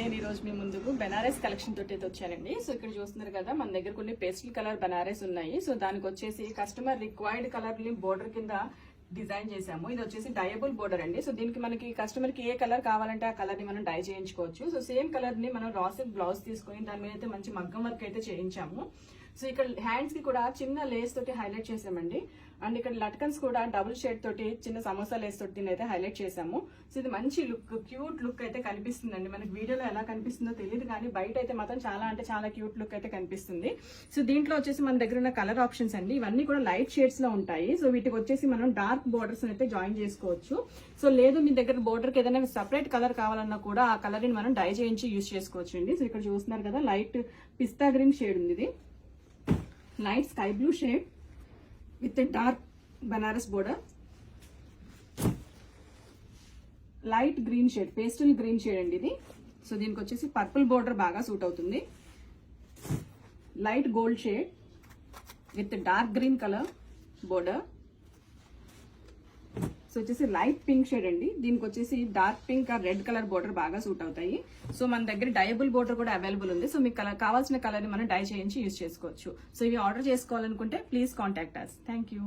నేను ఈ రోజు మీ ముందుకు బెనారస్ కలెక్షన్ తోటి అయితే వచ్చానండి. సో ఇక్కడ చూస్తున్నారు కదా, మన దగ్గర కొన్ని పేస్టల్ కలర్ బెనారస్ ఉన్నాయి. సో దానికి వచ్చేసి కస్టమర్ రిక్వైర్డ్ కలర్ ని బోర్డర్ కింద డిజైన్ చేసాము. ఇది వచ్చేసి డయబుల్ బోర్డర్ అండి. సో దీనికి మనకి కస్టమర్ కి ఏ కలర్ కావాలంటే ఆ కలర్ ని మనం డై చేయించుకోవచ్చు. సో సేమ్ కలర్ ని మనం రా సిల్క్ బ్లౌజ్ తీసుకొని దాని మీద అయితే మంచి మగ్గం వర్క్ అయితే చేయించాము. సో ఇక్కడ హ్యాండ్స్ కి కూడా చిన్న లేస్ తోటి హైలైట్ చేసామండి. అండ్ ఇక్కడ లట్కన్స్ కూడా డబుల్ షేడ్ తోటి చిన్న సమోసా లేస్ తోటి అయితే హైలైట్ చేసాము. సో ఇది మంచి లుక్, క్యూట్ లుక్ అయితే కనిపిస్తుందండి. మనకి వీడియోలో ఎలా కనిపిస్తుందో తెలియదు కానీ బయట అయితే మాత్రం చాలా అంటే చాలా క్యూట్ లుక్ అయితే కనిపిస్తుంది. సో దీంట్లో వచ్చేసి మన దగ్గర ఉన్న కలర్ ఆప్షన్స్ అండి, ఇవన్నీ కూడా లైట్ షేడ్స్ లో ఉంటాయి. సో వీటికి వచ్చేసి మనం డార్క్ బోర్డర్స్ అయితే జాయిన్ చేసుకోవచ్చు. సో లేదు మీ దగ్గర బోర్డర్ కి ఏదైనా సెపరేట్ కలర్ కావాలన్నా కూడా ఆ కలర్ ని మనం డై చేయించి యూజ్ చేసుకోవచ్చు అండి. సో ఇక్కడ చూస్తున్నారు కదా, లైట్ పిస్తా గ్రీన్ షేడ్ ఉంది, ఇది light sky blue shade with dark Banaras border, light green shade, pastel green shade అండి ఇది. సో దీనికి వచ్చేసి పర్పుల్ బోర్డర్ బాగా సూట్ అవుతుంది. Light gold shade with dark green colour border. So వచ్చేసి లైట్ పింక్ షేడ్ అండి, దీనికి వచ్చేసి dark pink are red colour border బాగా సూట్ అవుతాయి. సో మన దగ్గర డయబుల్ బోర్డర్ కూడా అవైలబుల్ ఉంది. సో మీకు కావాల్సిన కలర్ ని మనం డై చేయించి యూజ్ చేసుకోవచ్చు. సో ఇవి ఆర్డర్ చేసుకోవాలనుకుంటే please contact us. Thank you.